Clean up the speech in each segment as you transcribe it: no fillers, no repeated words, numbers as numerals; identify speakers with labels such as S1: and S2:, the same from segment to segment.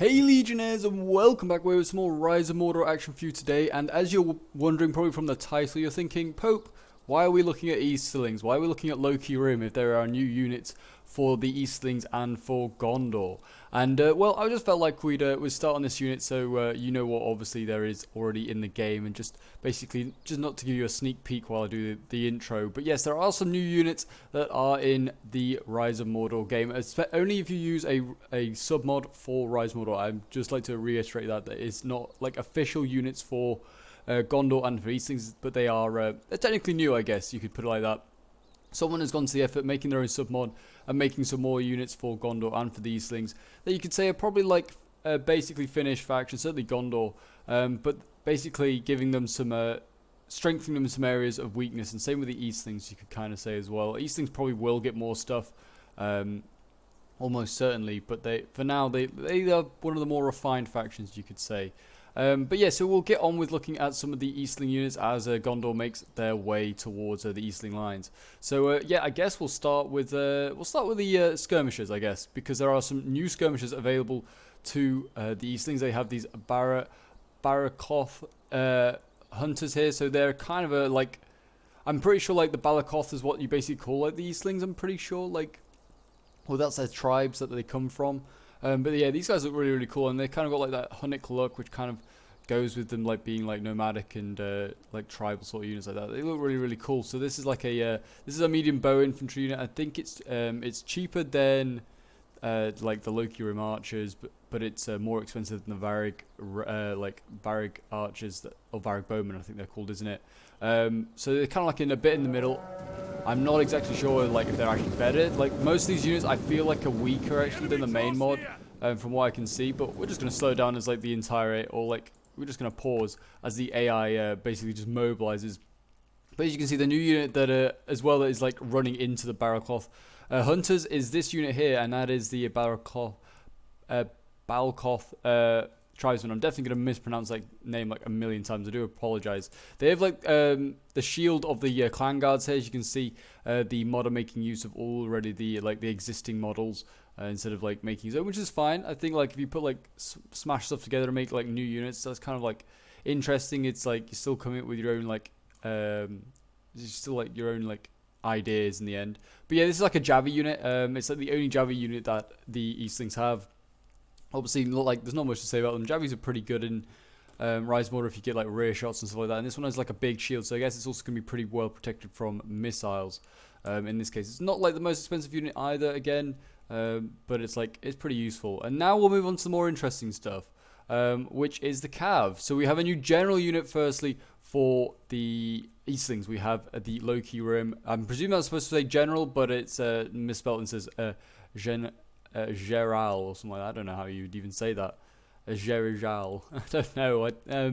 S1: Hey Legionnaires, and welcome back with some more Rise of Mordor action for you today. And as you're wondering probably from the title, you're thinking, Pope, why are we looking at Easterlings? Why are we looking at Loki Rim if there are new units for the Easterlings and for Gondor? And well, I just felt like we'd start on this unit, so you know what obviously there is already in the game, and just basically just not to give you a sneak peek while I do the intro. But yes, there are some new units that are in the Rise of Mordor game. Only if you use a sub mod for Rise of Mordor. I'd just like to reiterate that it's not like official units for Gondor and for Eastlings, but they are they're technically new, I guess you could put it like that. Someone has gone to the effort making their own submod and making some more units for Gondor and for the Eastlings that you could say are probably like basically finished factions, certainly Gondor, but basically giving them some strengthening them in some areas of weakness, and same with the Eastlings you could kind of say as well. Eastlings probably will get more stuff, almost certainly, but for now they are one of the more refined factions you could say. But yeah, so we'll get on with looking at some of the Eastling units as Gondor makes their way towards the Eastling lines. So yeah, I guess we'll start with the Skirmishers, I guess, because there are some new Skirmishers available to the Eastlings. They have these Barakoth hunters here, so they're kind of like, I'm pretty sure like the Balakoth is what you basically call like the Eastlings. I'm pretty sure like, well, that's their tribes that they come from. But yeah, these guys look really, really cool, and they kind of got like that Hunnic look, which kind of goes with them like being like nomadic and like tribal sort of units like that. They look really, really cool. So this is like a medium bow infantry unit. I think it's cheaper than like the Loki Rim archers, but it's more expensive than the Varrig archers or Varrig bowmen, I think they're called, isn't it? So they're kind of like in a bit in the middle. I'm not exactly sure like if they're actually better. Like most of these units I feel like are weaker actually than the main mod, from what I can see, but we're just going to slow down as like the entire, or like we're just going to pause as the AI basically just mobilizes. But as you can see, the new unit that as well that is like running into the Barakoth hunters is this unit here, and that is the Barakoth tribesmen. I'm definitely going to mispronounce that name like a million times. I do apologize. They have like the shield of the clan guards here. As you can see, the mod are making use of already the existing models instead of like making his own, which is fine. I think like if you put like smash stuff together and make like new units, that's kind of like interesting. It's like you're still coming up with your own like still like your own like ideas in the end. But yeah, this is like a Javi unit. It's like the only Javi unit that the Eastlings have. Obviously, there's not much to say about them. Javis are pretty good in Rise of Mordor if you get like rear shots and stuff like that. And this one has like a big shield, so I guess it's also going to be pretty well protected from missiles. In this case, it's not like the most expensive unit either. Again, but it's pretty useful. And now we'll move on to the more interesting stuff, which is the Cav. So we have a new general unit. Firstly, for the Eastlings, we have the Loki Rim. I'm presuming that's supposed to say general, but it's misspelled and says Geral or something like that. I don't know how you'd even say that. Geral. I don't know.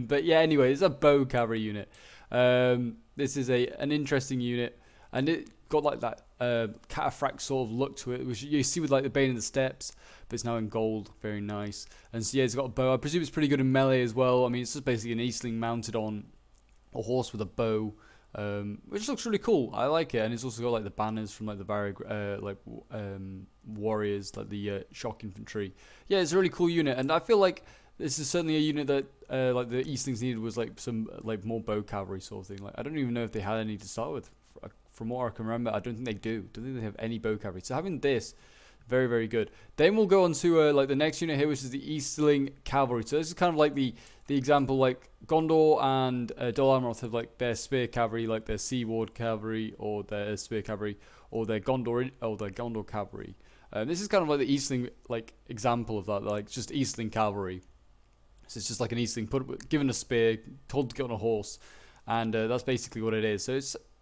S1: But yeah, anyway, it's a bow cavalry unit. This is an interesting unit, and it got like that cataphract sort of look to it, which you see with like the Bane of the Steppes, but it's now in gold. Very nice. And so yeah, it's got a bow. I presume it's pretty good in melee as well. I mean, it's just basically an Eastling mounted on a horse with a bow. Which looks really cool. I like it, and it's also got like the banners from like the Varrig warriors, like the shock infantry. Yeah, it's a really cool unit, and I feel like this is certainly a unit that like the Eastlings needed, was like some like more bow cavalry sort of thing. Like I don't even know if they had any to start with. From what I can remember, I don't think they do. I don't think they have any bow cavalry. So having this, very, very good. Then we'll go on to like the next unit here, which is the Easterling Cavalry. So this is kind of like the example, like Gondor and Dol Amroth have like their spear cavalry, like their Sea Ward cavalry, or their spear cavalry, or their Gondor cavalry. This is kind of like the Eastling like example of that, like just Eastling cavalry. So it's just like an Eastling given a spear, told to get on a horse, and that's basically what it is. So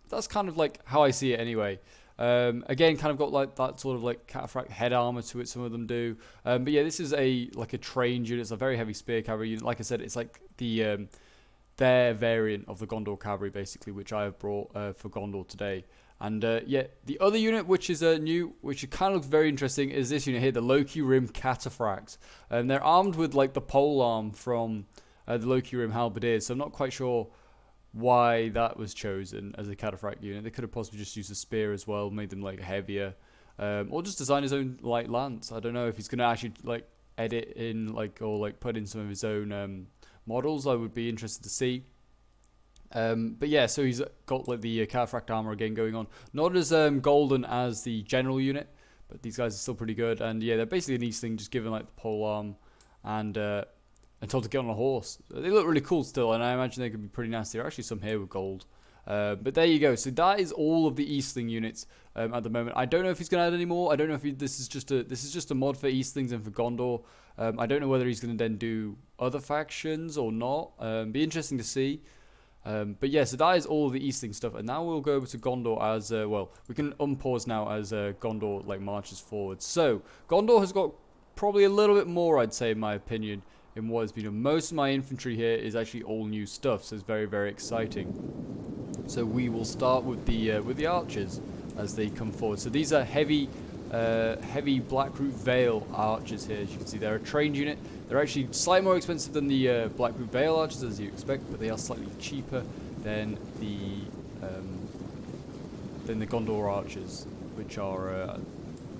S1: that's kind of like how I see it anyway. Again, kind of got like that sort of like cataphract head armor to it. Some of them do, but yeah, this is a trained unit. It's a very heavy spear cavalry unit. Like I said, it's like the their variant of the Gondor cavalry, basically, which I have brought for Gondor today. And yeah, the other unit, which is new, which kind of looks very interesting, is this unit here, the Loki Rim Cataphracts. And they're armed with like the pole arm from the Loki Rim halberdiers. So I'm not quite sure why that was chosen as a cataphract unit. They could have possibly just used a spear as well, made them like heavier, or just design his own light lance. I don't know if he's going to actually like edit in or put in some of his own models. I would be interested to see. But yeah, so he's got like the Cataphract armor again going on. Not as golden as the general unit, but these guys are still pretty good. And yeah, they're basically an Eastling, just given like the pole arm and told to get on a horse. They look really cool still, and I imagine they could be pretty nasty. There are actually some here with gold. But there you go. So that is all of the Eastling units at the moment. I don't know if he's going to add any more. I don't know if this is just a mod for Eastlings and for Gondor. I don't know whether he's going to then do other factions or not. Be interesting to see. But yeah, so that is all of the Eastling stuff, and now we'll go over to Gondor as well. We can unpause now as Gondor marches forward. So Gondor has got probably a little bit more, I'd say, in my opinion, in what has been. Most of my infantry here is actually all new stuff, so it's very, very exciting. So we will start with the archers as they come forward. So these are heavy Blackroot Vale archers here. As you can see, they're a trained unit. They're actually slightly more expensive than the Blackroot Vale archers, as you expect, but they are slightly cheaper than the Gondor archers, which are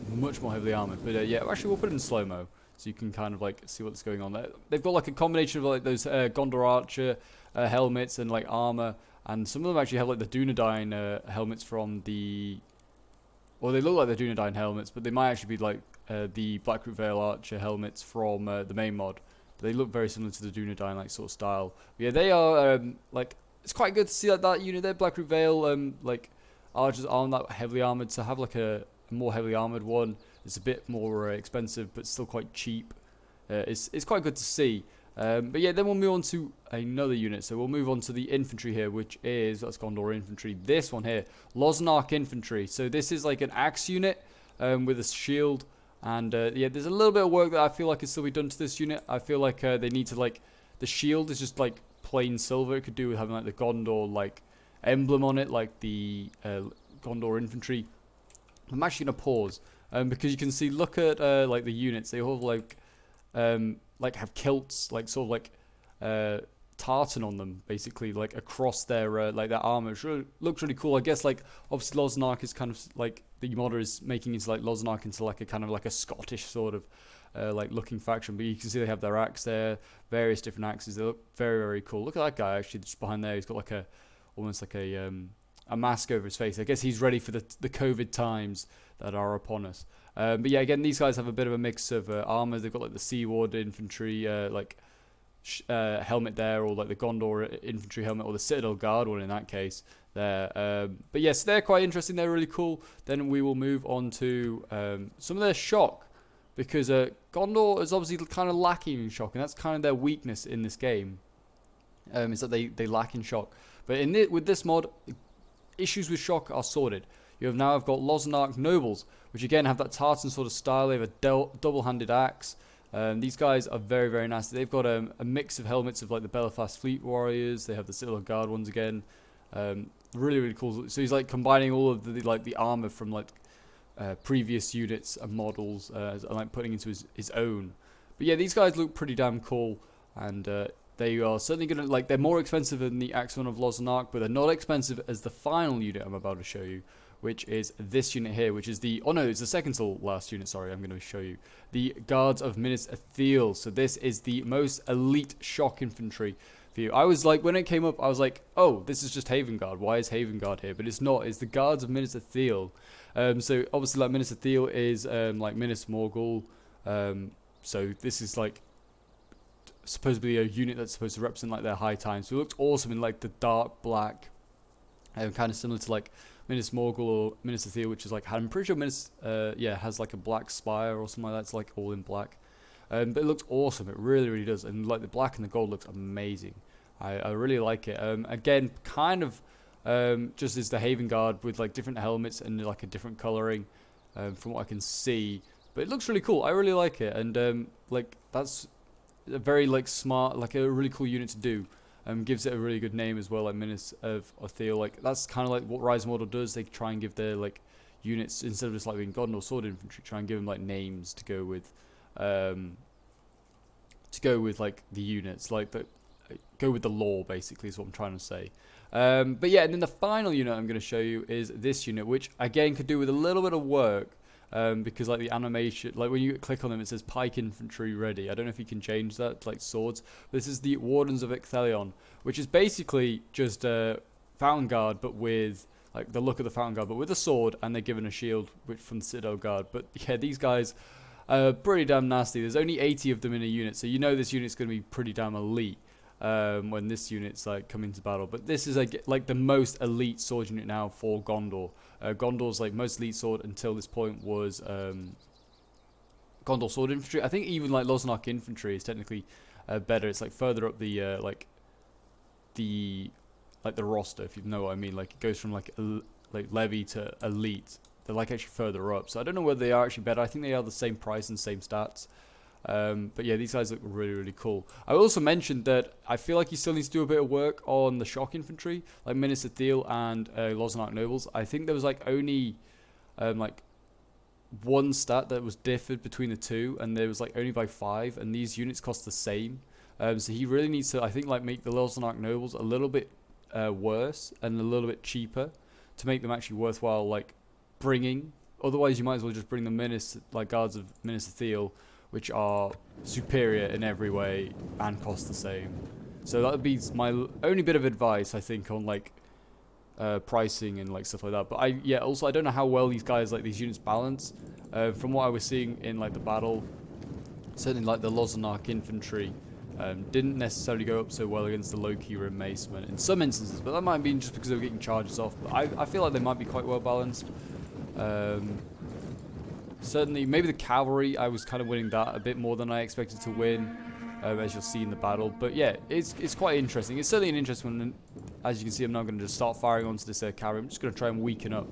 S1: much more heavily armored. But yeah, actually we'll put it in slow-mo so you can kind of see what's going on there. They've got a combination of those Gondor archer helmets and armor, and some of them actually have the Dunedain helmets from the. Well, they look like the Dunedain helmets, but they might actually be the Blackroot Vale Archer helmets from the main mod. But they look very similar to the Dunedain sort of style. But yeah, they are it's quite good to see that unit there. Blackroot Vale archers aren't that heavily armored, to have a more heavily armored one. It's a bit more expensive, but still quite cheap. It's quite good to see. But yeah, then we'll move on to another unit. So we'll move on to the infantry here, which is, that's Condor Infantry. This one here, Losnark Infantry. So this is an axe unit with a shield. And yeah, there's a little bit of work that I feel can still be done to this unit. I feel they need to, the shield is just plain silver. It could do with having the Gondor emblem on it, the Gondor Infantry. I'm actually going to pause because you can see, look at the units. They all have kilts, tartan on them, basically, across their their armor. It looks really cool. I guess obviously Losnark is kind of the modder is making into Losnark into a kind of a Scottish sort of looking faction. But you can see they have their axe there, various different axes. They look very, very cool. Look at that guy actually just behind there. He's got almost a mask over his face. I guess he's ready for the COVID times that are upon us. But yeah, again, these guys have a bit of a mix of armor. They've got the Sea Ward Infantry helmet there, or the Gondor Infantry helmet, or the Citadel Guard one in that case there. But yes, they're quite interesting. They're really cool. Then we will move on to some of their shock, because Gondor is obviously kind of lacking in shock, and that's kind of their weakness in this game. Is that they lack in shock. But with this mod, issues with shock are sorted. I've got Losnark Nobles, which again have that tartan sort of style. They have a double-handed axe. These guys are very, very nasty. They've got a mix of helmets of the Belfast Fleet Warriors. They have the Citadel Guard ones again. Really, really cool. So he's combining all of the armor from previous units and models, and putting into his own. But yeah, these guys look pretty damn cool, and they are certainly going to, they're more expensive than the Axon of Losnark, but they're not expensive as the final unit I'm about to show you, which is this unit here, which is it's the second to last unit, sorry, I'm going to show you. The Guards of Minas Ithil. So this is the most elite shock infantry for you. I was when it came up, I was oh, this is just Haven Guard. Why is Haven Guard here? But it's not. It's the Guards of Minas Ithil. So obviously, Minas Ithil is Minas Morgul. So this is supposedly a unit that's supposed to represent their high times. So it looked awesome in the dark black, kind of similar to Minas Morgul or Minas Ithil, which is I'm pretty sure Minas has a black spire or something like that. It's all in black. But it looks awesome. It really, really does. And the black and the gold looks amazing. I really like it. Again, kind of just as the Haven Guard with different helmets and a different coloring from what I can see. But it looks really cool. I really like it. And that's a very smart, a really cool unit to do. Gives it a really good name as well, Minas of Ithil. That's kind of what Rise of Mordor does. They try and give their units, instead of just being Gondor Sword Infantry, try and give them names to go with the units, go with the lore, basically, is what I'm trying to say. But yeah, and then the final unit I'm going to show you is this unit, which again could do with a little bit of work. because like the animation, like when you click on them, it says pike infantry ready. I don't know if you can change that to like swords. This is the Wardens of Ethelion, which is basically just a Fountain Guard, but with like the look of the Fountain Guard, but with a sword, and they're given a shield which from the Citadel Guard. But yeah, these guys are pretty damn nasty. There's only 80 of them in a unit, so you know this unit's going to be pretty damn elite when this unit's like coming to battle. But this is like the most elite sword unit now for Gondor. Gondor's like most elite sword until this point was Gondor Sword Infantry. I think even like Loznark Infantry is technically better. It's like further up the roster, if you know what I mean. Like it goes from like levy to elite. They're like actually further up. So I don't know whether they are actually better. I think they are the same price and same stats. But yeah, these guys look really, really cool. I also mentioned that I feel like he still needs to do a bit of work on the shock infantry, like Minister Thiel and Loznark Nobles. I think there was like only like one stat that was differed between the two, and there was like only by 5, and these units cost the same. So he really needs to, I think, like make the Loznark Nobles a little bit worse and a little bit cheaper to make them actually worthwhile, like bringing. Otherwise, you might as well just bring the guards of Minister Thiel, which are superior in every way and cost the same. So that would be my only bit of advice, I think, on like pricing and like stuff like that. But also I don't know how well these guys, like these units, balance. From what I was seeing in like the battle, certainly like the Loznark Infantry didn't necessarily go up so well against the Loki Rim Macemen in some instances, but that might be just because they were getting charges off. But I feel like they might be quite well balanced. Certainly, maybe the cavalry, I was kind of winning that a bit more than I expected to win, as you'll see in the battle. But yeah, it's quite interesting. It's certainly an interesting one. As you can see, I'm now going to just start firing onto this cavalry. I'm just going to try and weaken up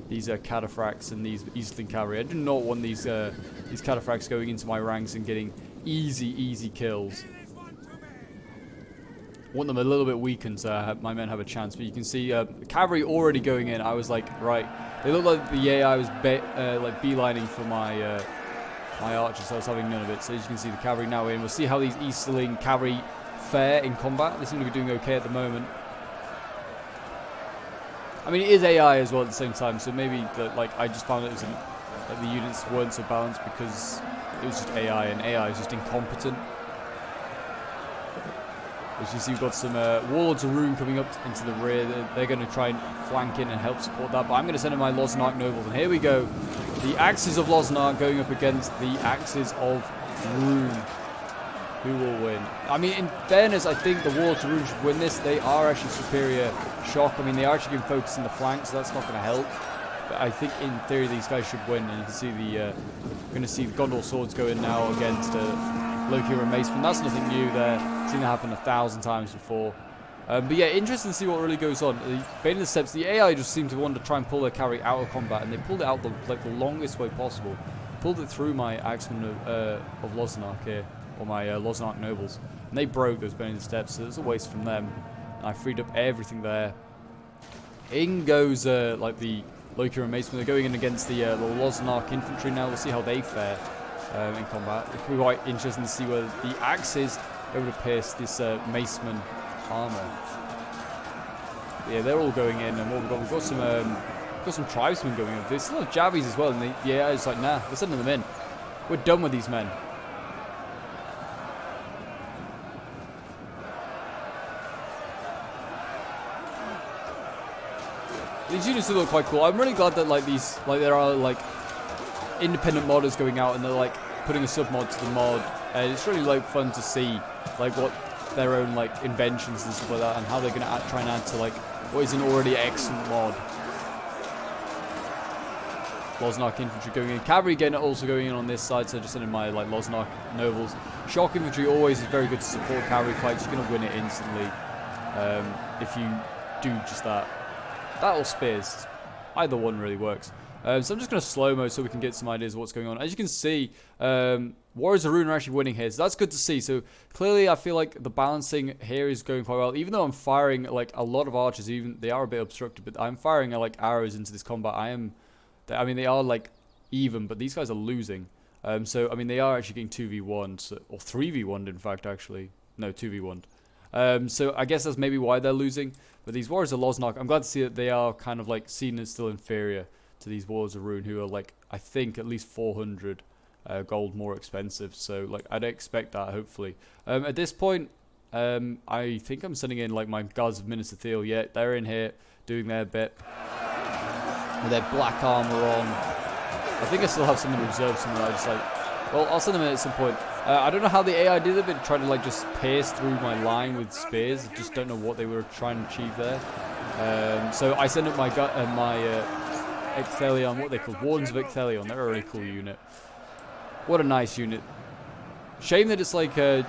S1: these cataphracts and these Easterling cavalry. I do not want these cataphracts going into my ranks and getting easy kills. I want them a little bit weakened so my men have a chance. But you can see cavalry already going in. I was like, right. They look like the AI was like beelining for my my archers, so I was having none of it. So as you can see, the cavalry now in. We'll see how these Easterling cavalry fare in combat. They seem to be doing okay at the moment. I mean, it is AI as well at the same time, so maybe like I just found it was that the units weren't so balanced because it was just AI, and AI is just incompetent. As you see, we've got some Warlords of Ruin coming up into the rear. They're going to try and flank in and help support that. But I'm going to send in my Loznark Nobles. And here we go. The Axes of Loznark going up against the Axes of Ruin. Who will win? I mean, in fairness, I think the Warlords of Ruin should win this. They are actually superior shock. I mean, they are actually getting focus in the flank, so that's not going to help. But I think in theory these guys should win. And you can see we're going to see the Gondor swords go in now against Loki Rim Macemen. That's nothing new there. Seen that happen 1,000 times before. But yeah, interesting to see what really goes on. Bane of the Steppes, the AI just seemed to want to try and pull their cavalry out of combat, and they pulled it out the longest way possible. Pulled it through my Axemen of Loznark here, or my Loznark Nobles, and they broke those Bane of the Steppes, so it was a waste from them. And I freed up everything there. In goes like the Loki Rim Macemen. They're going in against the Loznark Infantry now. We'll see how they fare in combat. It could be quite interesting to see whether the axes are able to pierce this Maceman armor. But yeah, they're all going in, and what we've got some tribesmen going in. There's a lot of jabbies as well, and the AI is like, nah, we're sending them in. We're done with these men. These units do look quite cool. I'm really glad that there are like independent modders going out and they're like putting a sub mod to the mod. It's really like fun to see like what their own like inventions and stuff like that, and how they're gonna try and add to like what is an already excellent mod. Loznark Infantry going in. Cavalry again also going in on this side, so just sending my like Loznark Nobles. Shock Infantry always is very good to support cavalry fights. You're gonna win it instantly if you do just that. That or spears. Either one really works. So I'm just going to slow-mo so we can get some ideas of what's going on. As you can see, Warriors of Ruin are actually winning here, so that's good to see. So clearly I feel like the balancing here is going quite well. Even though I'm firing like a lot of archers, even they are a bit obstructed, but I'm firing like arrows into this combat. I mean, they are like even, but these guys are losing. So I mean, they are actually getting 2v1, so, or 3v1 in fact, actually. No, 2v1. So I guess that's maybe why they're losing. But these Warriors of Loznark, I'm glad to see that they are kind of like seen as still inferior to these Wars of Ruin, who are like, I think at least 400 gold more expensive. So like I'd expect that hopefully. At this point, I think I'm sending in like my Guards of Minas Ithil. Yeah, they're in here doing their bit with their black armor on. I think I still have some in reserve somewhere. I just like, well, I'll send them in at some point. I don't know how the AI did it, but trying to like just pierce through my line with spears. I just don't know what they were trying to achieve there. So I send up my Ethelion, what they call Wardens of Ethelion. They're a really cool unit. What a nice unit. Shame that it's like I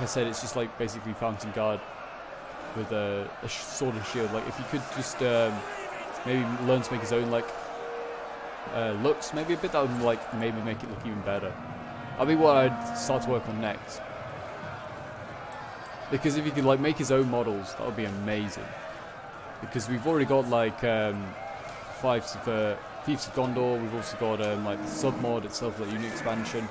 S1: said, it's just like basically Fountain Guard with a sword and shield. Like if you could just maybe learn to make his own like looks maybe a bit, that would like maybe make it look even better. That'd be what I'd start to work on next. Because if you could like make his own models, that would be amazing. Because we've already got like Fiefs of Gondor. We've also got like the sub-mod itself, like unit expansion.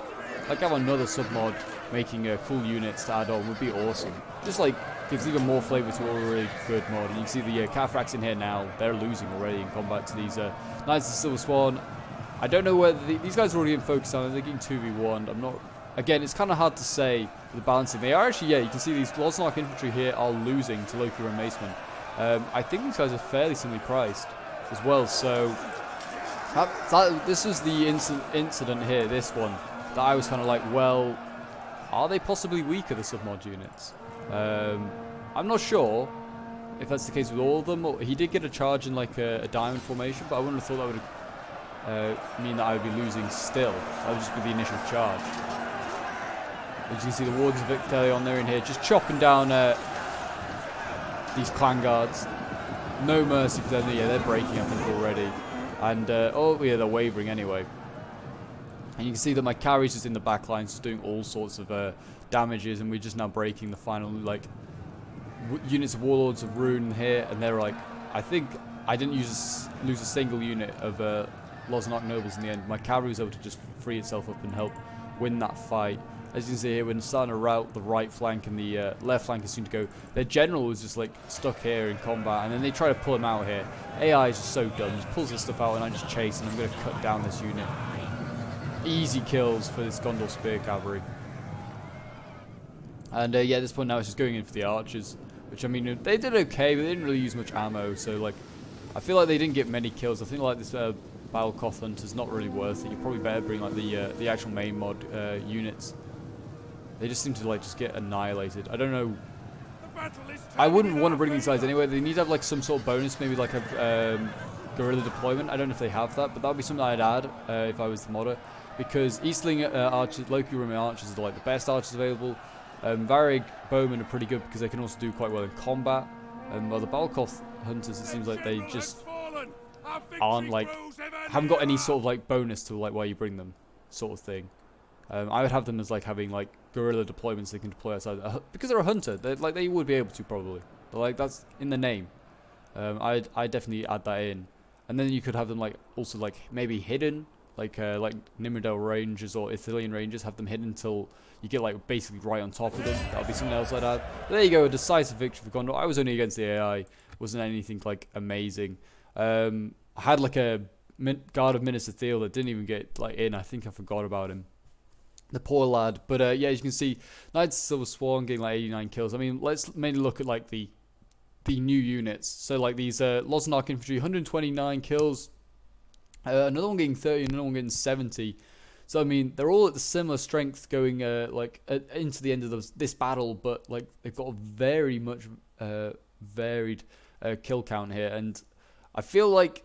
S1: Like have another sub-mod making cool units to add on would be awesome. Just like gives even more flavour to a really good mod. And you can see the Cataphracts in here now. They're losing already in combat to these Knights of the Silver Swan. I don't know whether these guys are already in focus on. They're getting 2v1'd. I'm not. Again, it's kind of hard to say the balancing. They are actually, yeah. You can see these Loki Infantry here are losing to Loki Rim Cataphracts. I think these guys are fairly similarly priced as well. So this was the incident here. This one that I was kind of like, well, are they possibly weaker, the submod units? I'm not sure if that's the case with all of them. He did get a charge in like a diamond formation, but I wouldn't have thought that would mean that I would be losing still. That would just be the initial charge. As you can see, the Wardens of Ethelion, they're in here just chopping down these clan guards. No mercy for them. Yeah, they're breaking, I think, already. And, oh, yeah, they're wavering anyway. And you can see that my carry's just in the back lines, just doing all sorts of damages, and we're just now breaking the final, like, units of Warlords of Ruin here, and they're like, I think I didn't lose a single unit of Lozenark Nobles in the end. My cavalry was able to just free itself up and help win that fight. As you can see here, we're starting to rout the right flank, and the left flank is soon to go. Their general was just like stuck here in combat, and then they try to pull him out here. AI is just so dumb, just pulls this stuff out, and I just chase, and I'm going to cut down this unit. Easy kills for this Gondor Spear Cavalry. And yeah, at this point now it's just going in for the archers, which I mean, they did okay, but they didn't really use much ammo, so like, I feel like they didn't get many kills. I think like this Battlecoth Hunter's not really worth it. You probably better bring like the actual main mod units. They just seem to like just get annihilated. I don't know. I wouldn't want to bring these guys anyway. They need to have like some sort of bonus, maybe like a guerrilla deployment. I don't know if they have that, but that would be something I'd add if I was the modder. Because Eastling archers, Loki Rim archers are like the best archers available. Varrig bowmen are pretty good because they can also do quite well in combat. While the Battlecoth Hunters, it seems like they just aren't like, haven't got any sort of like bonus to like why you bring them, sort of thing. I would have them as like having like guerrilla deployments they can deploy outside because they're a hunter. They would be able to probably, but like that's in the name. I'd definitely add that in, and then you could have them like also like maybe hidden, like Nimrodel Rangers or Ethelion Rangers. Have them hidden until you get like basically right on top of them. That'll be something else I'd add. But there you go, a decisive victory for Gondor. I was only against the AI. Wasn't anything like amazing. I had like a Guard of Minas Ithil that didn't even get like in. I think I forgot about him. The poor lad. But yeah, as you can see, Knights of Silver Swan getting like 89 kills. I mean, let's mainly look at like the new units. So like these Lozenark Infantry, 129 kills. Another one getting 30, another one getting 70. So I mean, they're all at the similar strength going into the end of this battle, but like they've got a very much varied kill count here, and I feel like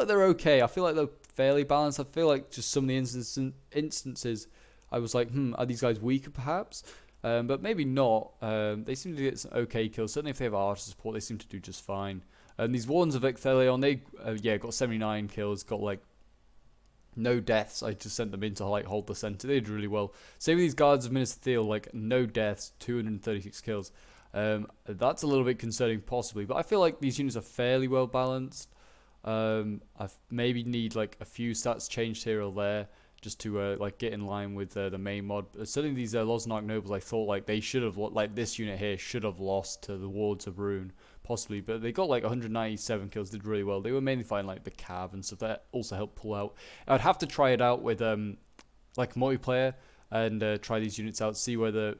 S1: they're okay. I feel like they're fairly balanced. I feel like just some of the instances I was like, are these guys weaker perhaps? But maybe not. They seem to get some okay kills. Certainly if they have archer support, they seem to do just fine. And these Wardens of Ethelion, they got 79 kills, got like no deaths. I just sent them in to like hold the center. They did really well. Same with these Guards of Minas Ithil, like no deaths, 236 kills. That's a little bit concerning possibly, but I feel like these units are fairly well balanced. I maybe need like a few stats changed here or there, just to like get in line with the main mod. Certainly these Losnark nobles, I thought like they should have, like this unit here should have lost to the Wards of Ruin possibly, but they got like 197 kills, did really well. They were mainly fighting like the Cav and stuff that also helped pull out. I'd have to try it out with like multiplayer and try these units out, see whether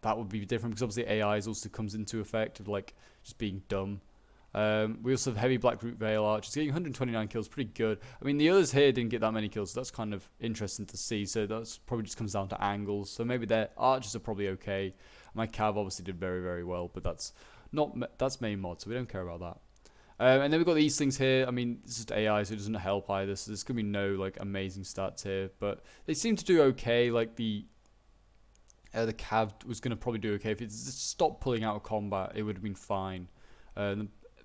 S1: that would be different, because obviously AI also comes into effect of like just being dumb. We also have Heavy Black Root Veil Archers getting 129 kills, pretty good. I mean, the others here didn't get that many kills, so that's kind of interesting to see. So that's probably just comes down to angles. So maybe their archers are probably okay. My Cav obviously did very, very well, but that's main mod, so we don't care about that. And then we've got the Eastlings here. I mean, it's just AI, so it doesn't help either. So there's gonna be no like amazing stats here, but they seem to do okay. Like the Cav was gonna probably do okay if it just stopped pulling out of combat. It would have been fine.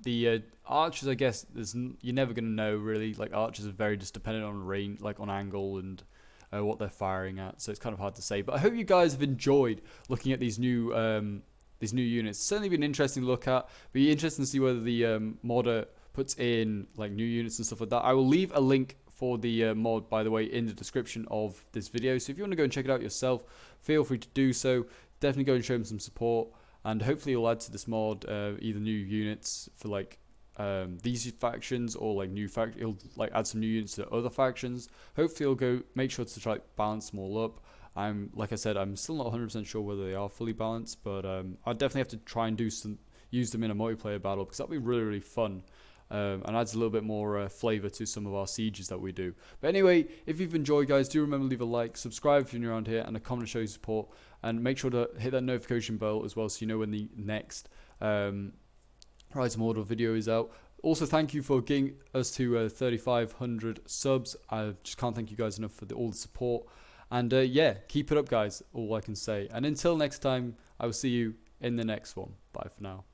S1: The archers, I guess, you're never going to know really. Like archers are very just dependent on range, like on angle and what they're firing at. So it's kind of hard to say. But I hope you guys have enjoyed looking at these new units. It's certainly been interesting to look at. Be interesting to see whether the modder puts in like new units and stuff like that. I will leave a link for the mod, by the way, in the description of this video. So if you want to go and check it out yourself, feel free to do so. Definitely go and show them some support. And hopefully you'll add to this mod either new units for like these factions, or like new he'll like add some new units to other factions. Hopefully he'll go make sure to try to balance them all up. Like I said, I'm still not 100% sure whether they are fully balanced, but I'll definitely have to try and use them in a multiplayer battle, because that'll be really, really fun. And adds a little bit more flavor to some of our sieges that we do. But anyway, if you've enjoyed, guys, do remember to leave a like, subscribe if you're new around here, and a comment to show your support. And make sure to hit that notification bell as well, so you know when the next Rise of Mordor video is out. Also, thank you for getting us to 3,500 subs. I just can't thank you guys enough for all the support. And yeah, keep it up, guys. All I can say. And until next time, I will see you in the next one. Bye for now.